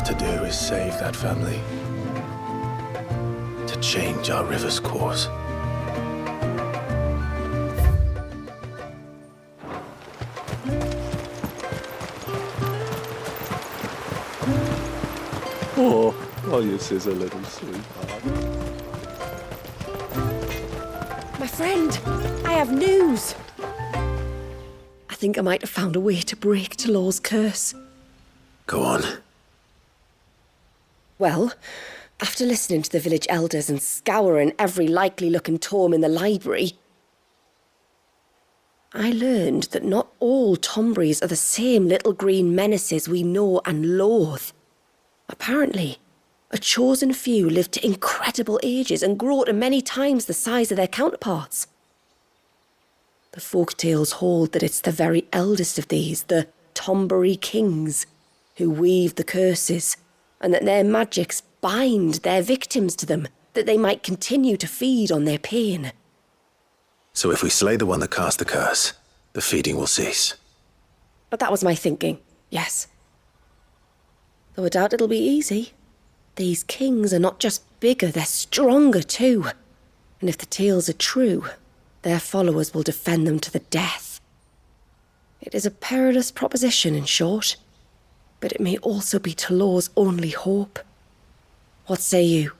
to do is save that family. To change our river's course. Oh, you scissor little sweetheart. My friend, I have news. I think I might have found a way to break Talor's curse. Go on. Well, after listening to the village elders and scouring every likely-looking tome in the library, I learned that not all Tomberries are the same little green menaces we know and loathe. Apparently, a chosen few live to incredible ages and grow to many times the size of their counterparts. The folktales hold that it's the very eldest of these, the Tomberry kings, who weave the curses, and that their magics bind their victims to them, that they might continue to feed on their pain. So if we slay the one that cast the curse, the feeding will cease. But that was my thinking, yes. Though I doubt it'll be easy. These kings are not just bigger, they're stronger too. And if the tales are true, their followers will defend them to the death. It is a perilous proposition, in short, but it may also be Talor's only hope. What say you?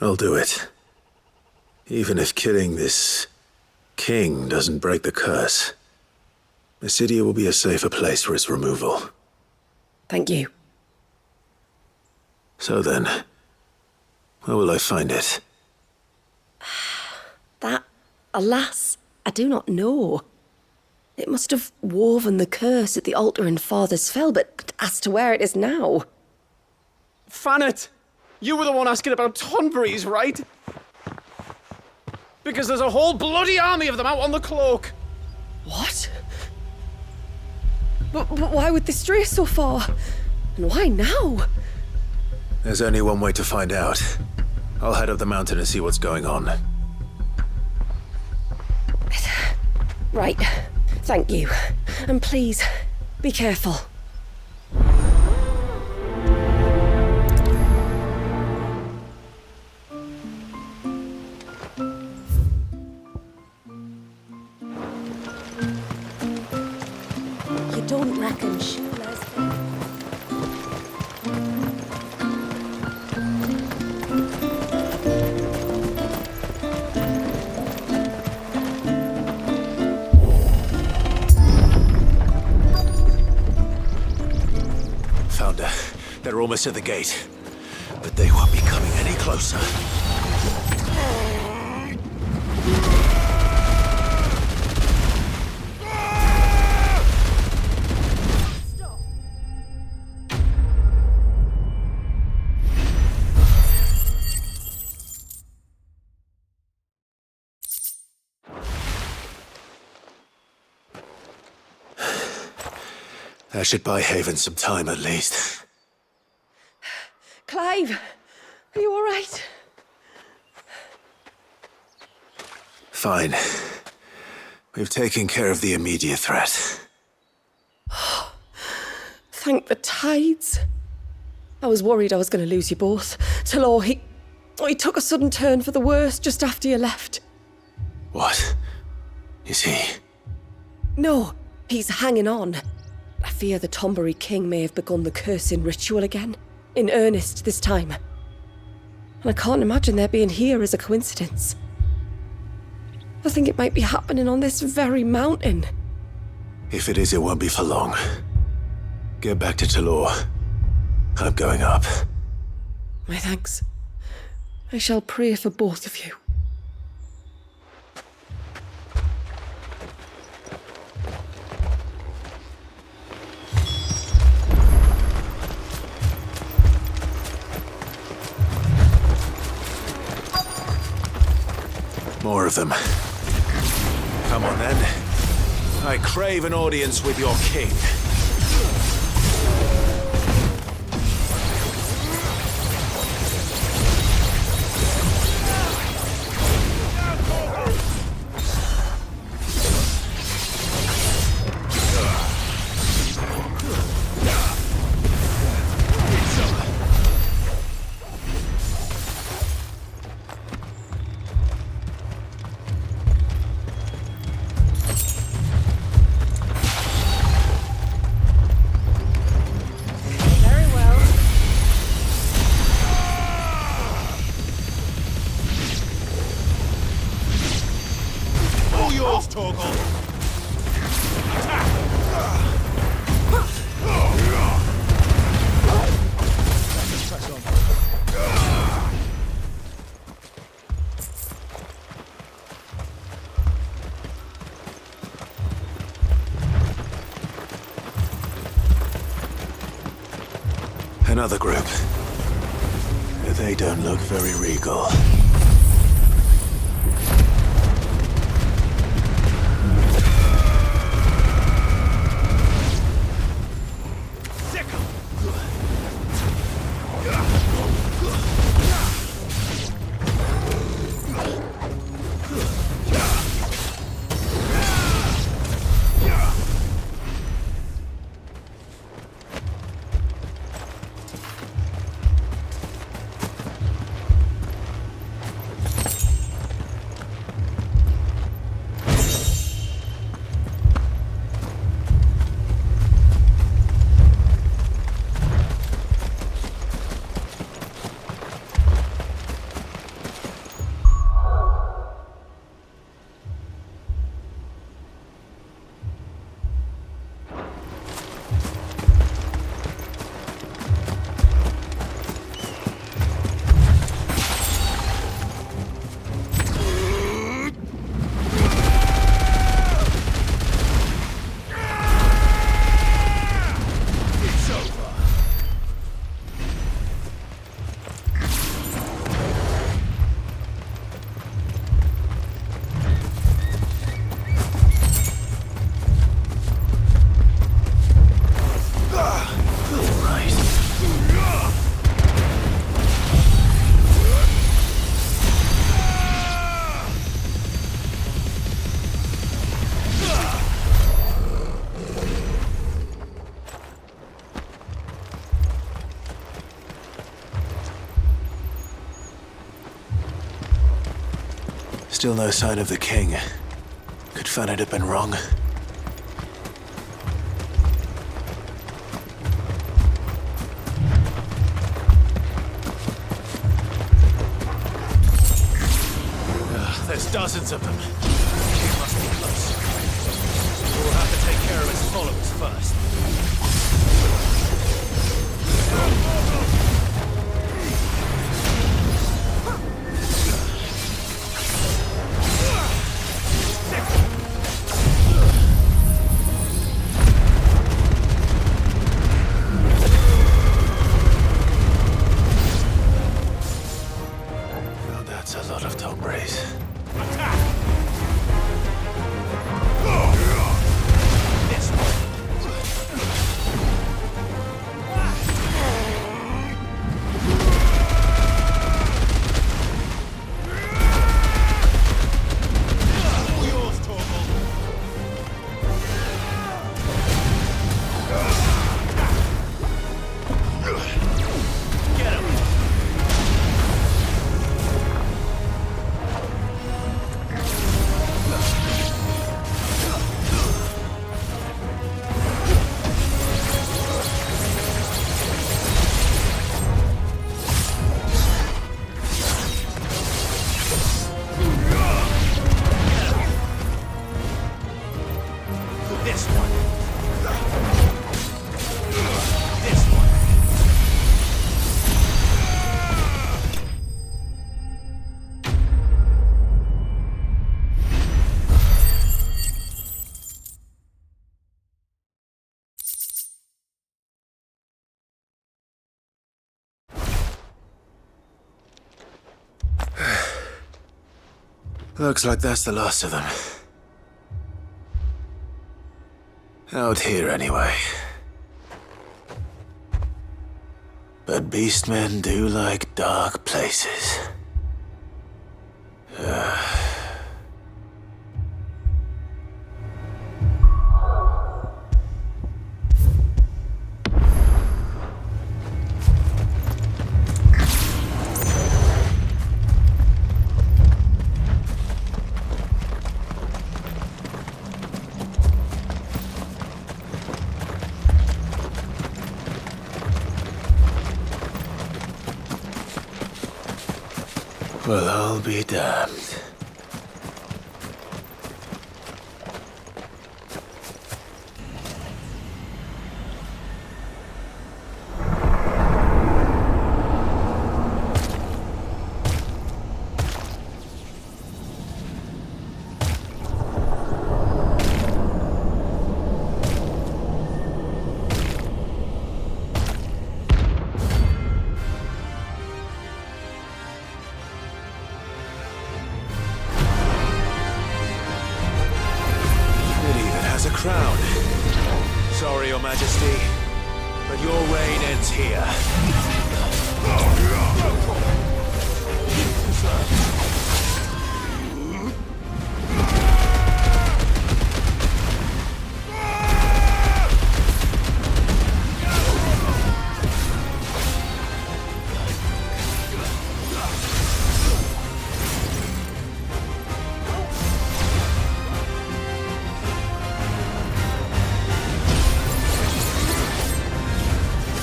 I'll do it. Even if killing this king doesn't break the curse, Mysidia will be a safer place for its removal. Thank you. So then, where will I find it? That, alas, I do not know. It must have woven the curse at the altar in Father's Fell, but as to where it is now... Fanet! You were the one asking about Tonberries, right? Because there's a whole bloody army of them out on the cloak. What? But why would they stray so far? And why now? There's only one way to find out. I'll head up the mountain and see what's going on. Right. Thank you. And please, be careful. You don't reckon Shula's... Found her. They're almost at the gate. But they won't be coming any closer. That should buy Haven some time at least. Clive, are you all right? Fine. We've taken care of the immediate threat. Thank the tides. I was worried I was going to lose you both. Talor, he took a sudden turn for the worse just after you left. What? Is he? No, he's hanging on. I fear the Tomberry king may have begun the cursing ritual again. In earnest this time. And I can't imagine their being here as a coincidence. I think it might be happening on this very mountain. If it is, it won't be for long. Get back to Talor. I'm going up. My thanks. I shall pray for both of you. More of them. Come on then. I crave an audience with your king. Another group. They don't look very regal. Still no sign of the king. Could Fanit have been wrong? There's dozens of them. He must be close. We'll have to take care of his followers first. Well, that's a lot of Tombres. This one. This one. Looks like that's the last of them. Out here, anyway. But beastmen do like dark places. Well, I'll be damned. Your Majesty, but your reign ends here.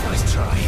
Nice try.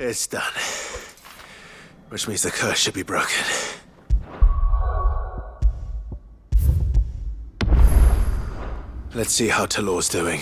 It's done. Which means the curse should be broken. Let's see how Talor's doing.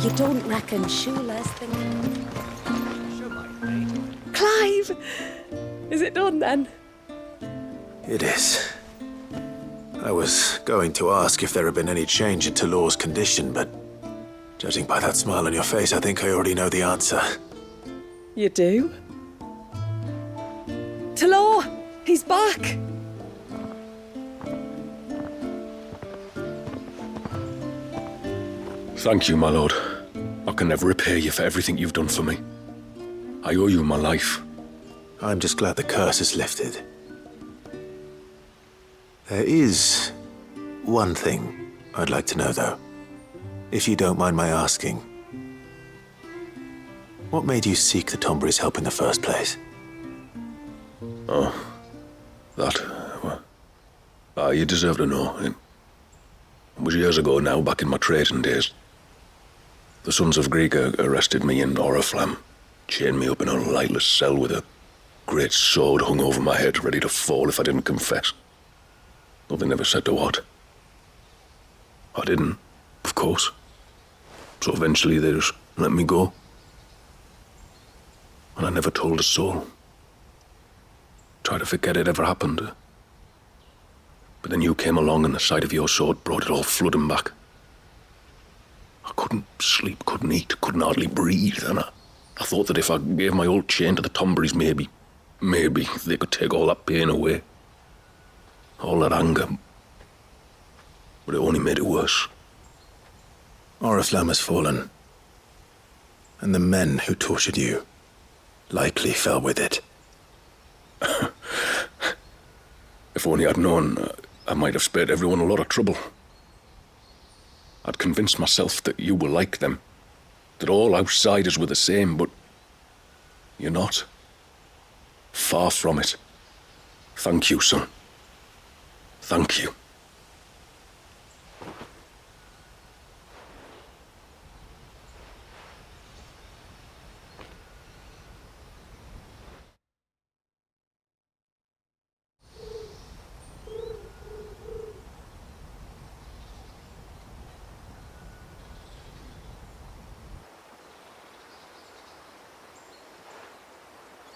You don't reckon Shula's thinking... Clive! Is it done then? It is. I was going to ask if there had been any change in Talor's condition, but judging by that smile on your face, I think I already know the answer. You do? Talor! He's back! Thank you, my lord. I can never repay you for everything you've done for me. I owe you my life. I'm just glad the curse is lifted. There is one thing I'd like to know, though. If you don't mind my asking. What made you seek the Tombury's help in the first place? Oh, that... well, you deserve to know. It was years ago now, back in my trading days. The Sons of Greek arrested me in Ori'el, chained me up in a lightless cell with a great sword hung over my head, ready to fall if I didn't confess. Though they never said to what. I didn't, of course. So eventually they just let me go. And I never told a soul. Tried to forget it ever happened. But then you came along and the sight of your sword brought it all flooding back. I couldn't sleep, couldn't eat, couldn't hardly breathe, and I thought that if I gave my old chain to the Tomburys, maybe they could take all that pain away. All that anger. But it only made it worse. Ori'el has fallen. And the men who tortured you likely fell with it. If only I'd known, I might have spared everyone a lot of trouble. I'd convinced myself that you were like them, that all outsiders were the same, but you're not. Far from it. Thank you, son. Thank you.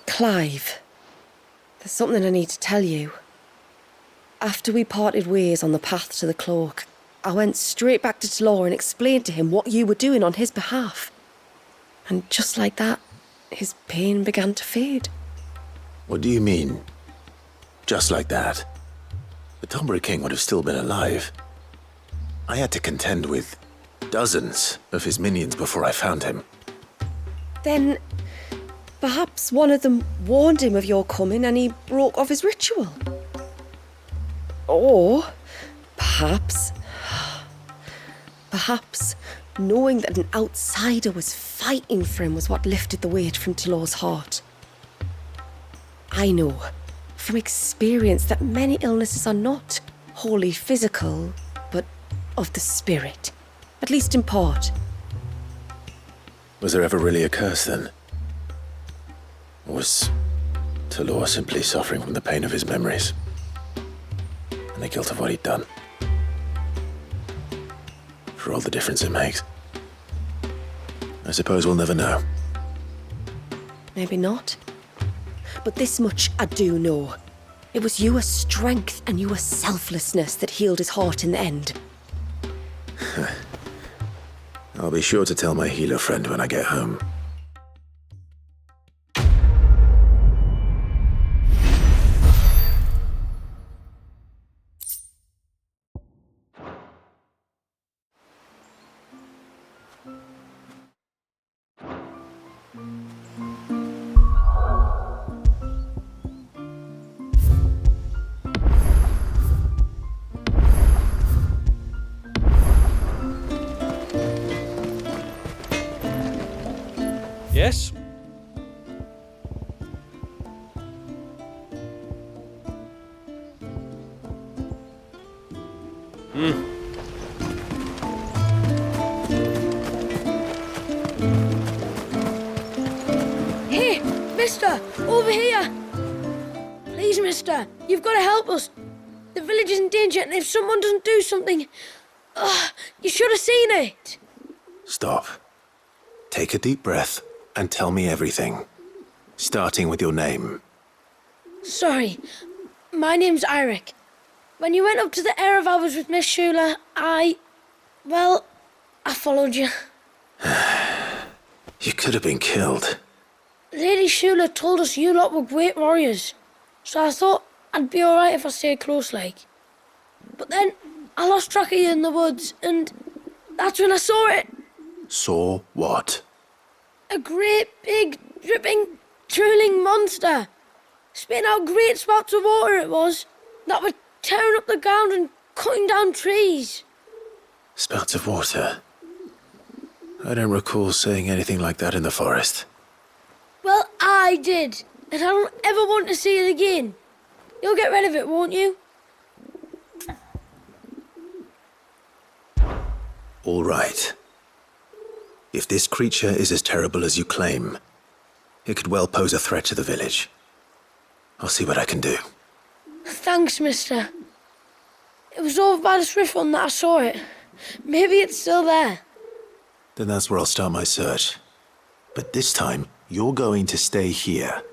Clive, there's something I need to tell you. After we parted ways on the path to the cloak, I went straight back to Talor and explained to him what you were doing on his behalf. And just like that, his pain began to fade. What do you mean? Just like that? The Tombury King would have still been alive. I had to contend with dozens of his minions before I found him. Then perhaps one of them warned him of your coming and he broke off his ritual. Or perhaps knowing that an outsider was fighting for him was what lifted the weight from Talor's heart. I know from experience that many illnesses are not wholly physical, but of the spirit, at least in part. Was there ever really a curse then? Or was Talor simply suffering from the pain of his memories? And the guilt of what he'd done? For all the difference it makes. I suppose we'll never know. Maybe not. But this much I do know. It was your strength and your selflessness that healed his heart in the end. I'll be sure to tell my healer friend when I get home. Mister, over here! Please, mister, you've got to help us. The village is in danger, and if someone doesn't do something... you should have seen it. Stop. Take a deep breath and tell me everything. Starting with your name. Sorry, my name's Eirik. When you went up to the Ereval with Miss Shula, I followed you. You could have been killed. Lady Shula told us you lot were great warriors, so I thought I'd be alright if I stayed close like. But then I lost track of you in the woods, and that's when I saw it. Saw what? A great, big, dripping, drooling monster. Spitting out great spouts of water it was, that were tearing up the ground and cutting down trees. Spouts of water. I don't recall seeing anything like that in the forest. Well, I did, and I don't ever want to see it again. You'll get rid of it, won't you? All right. If this creature is as terrible as you claim, it could well pose a threat to the village. I'll see what I can do. Thanks, mister. It was over by the Swift one that I saw it. Maybe it's still there. Then that's where I'll start my search. But this time, you're going to stay here.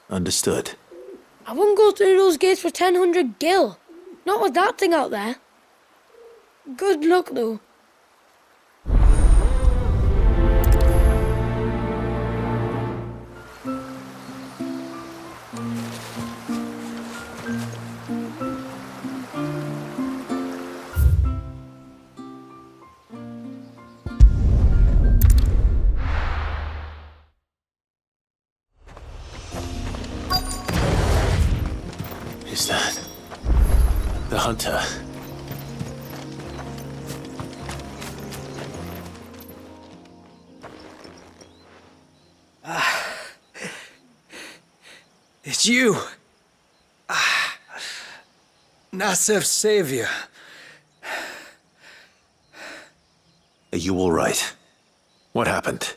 Understood? I wouldn't go through those gates for 1,000 gil. Not with that thing out there. Good luck, though. Is that the hunter? It's you. Nasev's savior. Are you all right? What happened?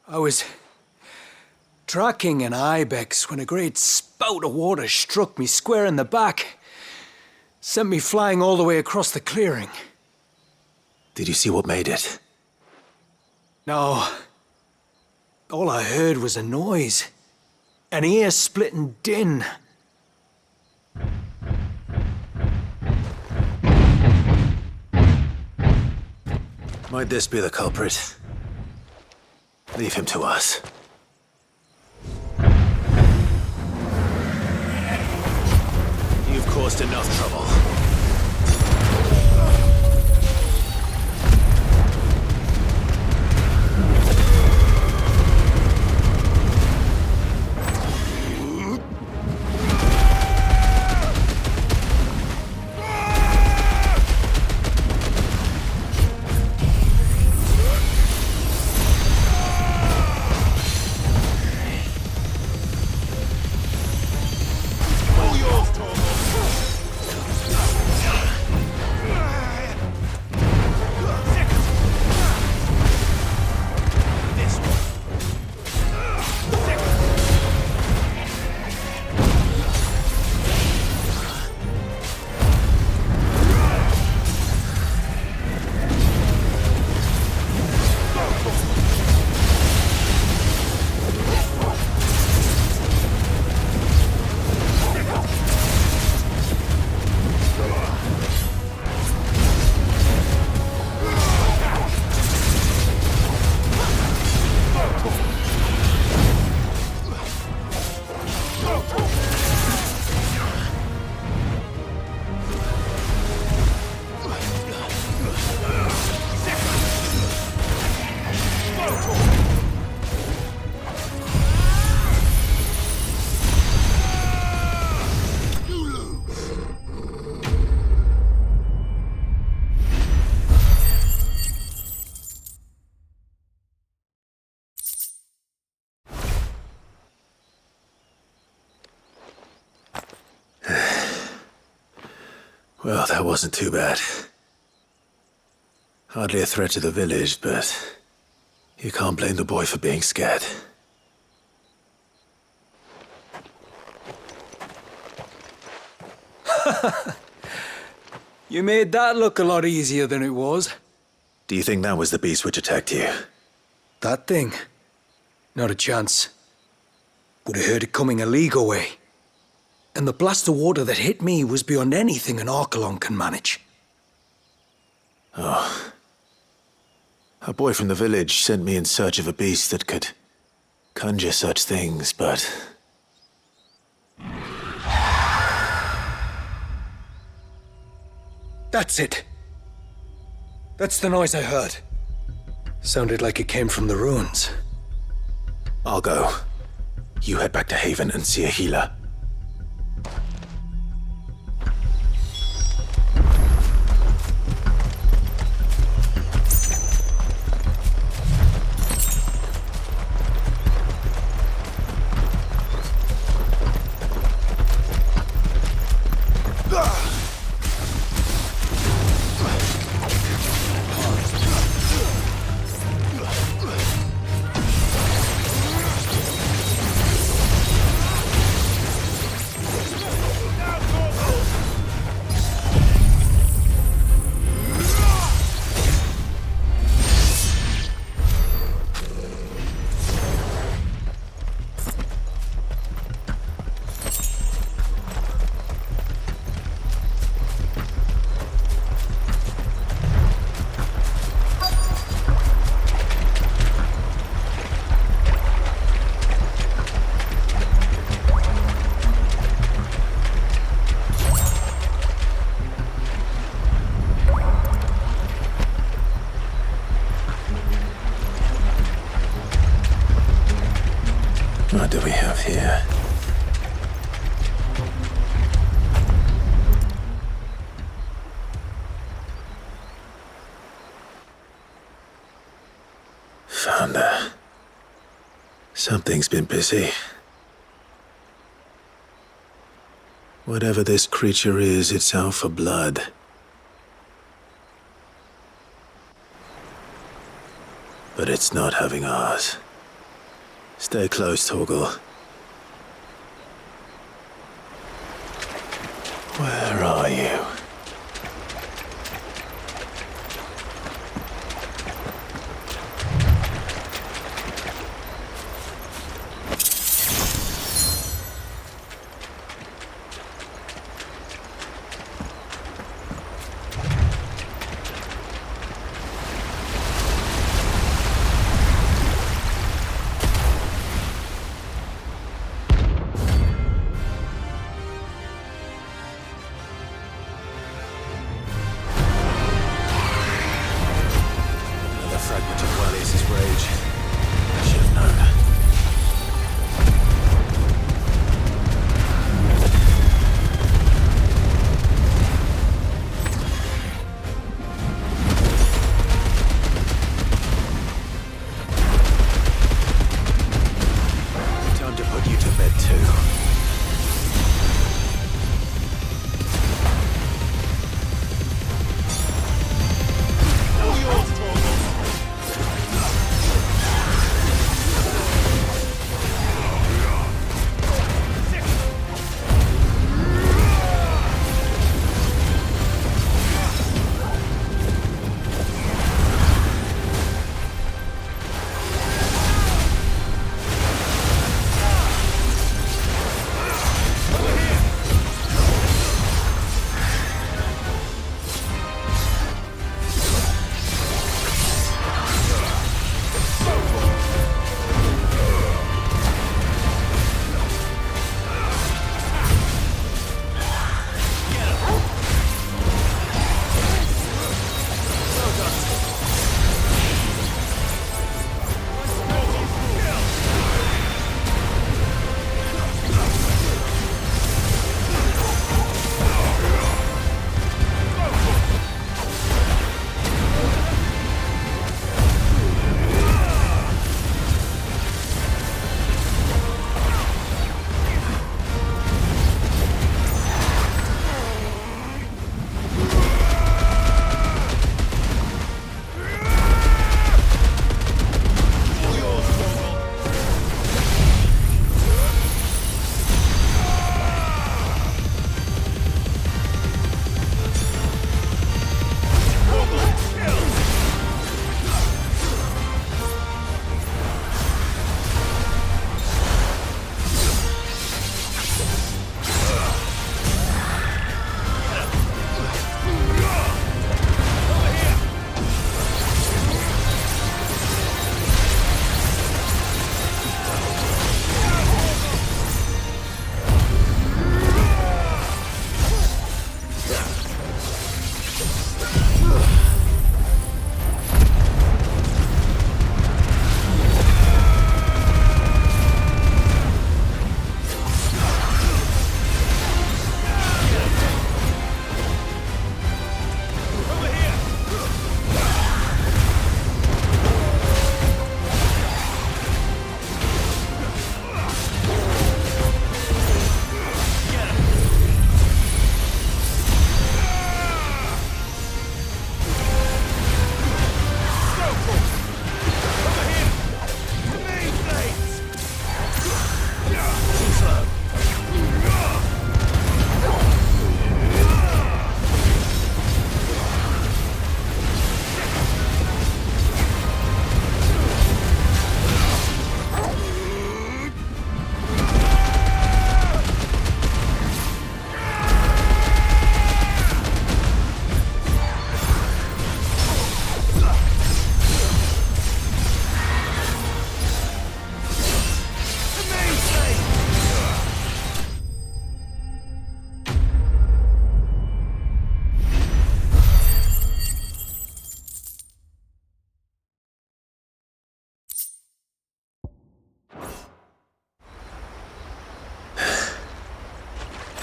I was tracking an ibex when a great spout of water struck me square in the back. Sent me flying all the way across the clearing. Did you see what made it? No. All I heard was a noise. An ear-splitting din. Might this be the culprit? Leave him to us. You've caused enough trouble. Well, that wasn't too bad. Hardly a threat to the village, but you can't blame the boy for being scared. You made that look a lot easier than it was. Do you think that was the beast which attacked you? That thing? Not a chance. Would have heard it coming a league away. And the blast of water that hit me was beyond anything an Archelon can manage. Oh. A boy from the village sent me in search of a beast that could conjure such things, but... That's it. That's the noise I heard. Sounded like it came from the ruins. I'll go. You head back to Haven and see a healer. What do we have here? Found her. Something's been busy. Whatever this creature is, it's out for blood. But it's not having ours. Stay close, Torgal. Where are you?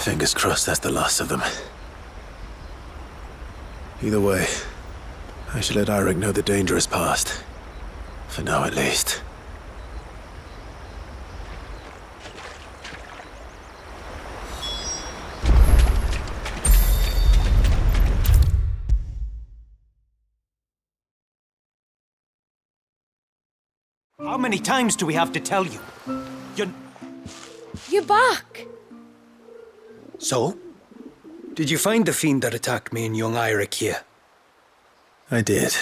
Fingers crossed that's the last of them. Either way, I should let Eirik know the danger is past. For now, at least. How many times do we have to tell you? You're back. So? Did you find the fiend that attacked me and young Eirik here? I did.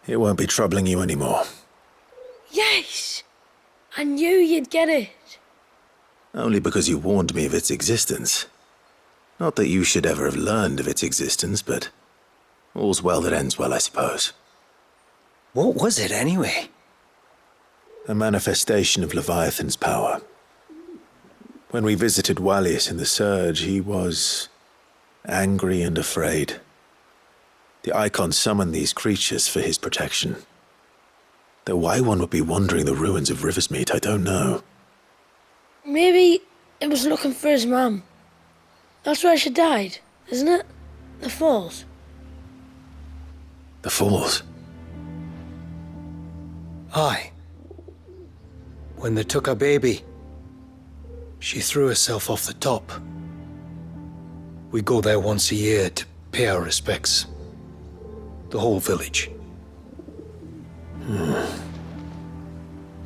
It won't be troubling you anymore. Yes. I knew you'd get it. Only because you warned me of its existence. Not that you should ever have learned of its existence, but all's well that ends well, I suppose. What was it anyway? A manifestation of Leviathan's power. When we visited Wallius in the Surge, he was angry and afraid. The Icon summoned these creatures for his protection. Though why one would be wandering the ruins of Riversmeet, I don't know. Maybe it was looking for his mum. That's where she died, isn't it? The Falls. The Falls? Aye. When they took her baby, she threw herself off the top. We go there once a year to pay our respects. The whole village.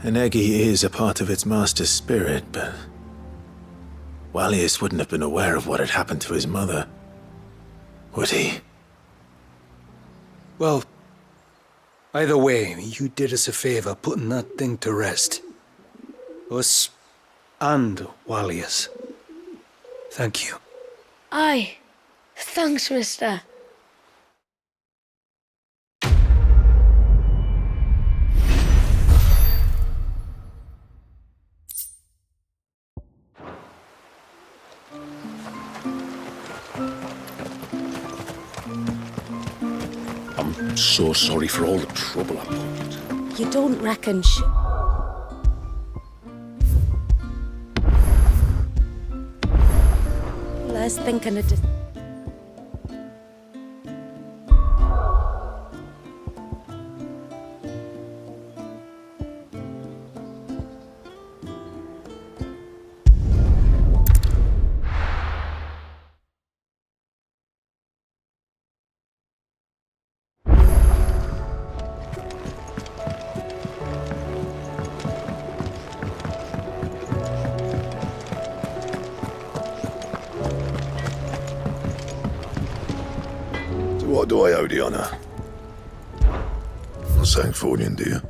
Enegi is a part of its master's spirit, but Wallius wouldn't have been aware of what had happened to his mother, would he? Well, either way, you did us a favor putting that thing to rest. Us and Wallius. Thank you. Aye. Thanks, mister. I'm so sorry for all the trouble I put. You don't reckon Les thinking of What do I owe the honor? Not saying Fornian, do you?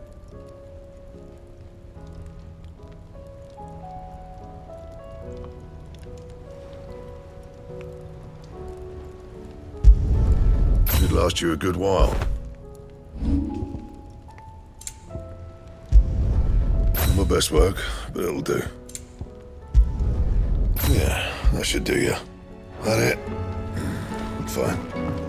It'd last you a good while. My best work, but it'll do. Yeah, that should do you. That it? Fine.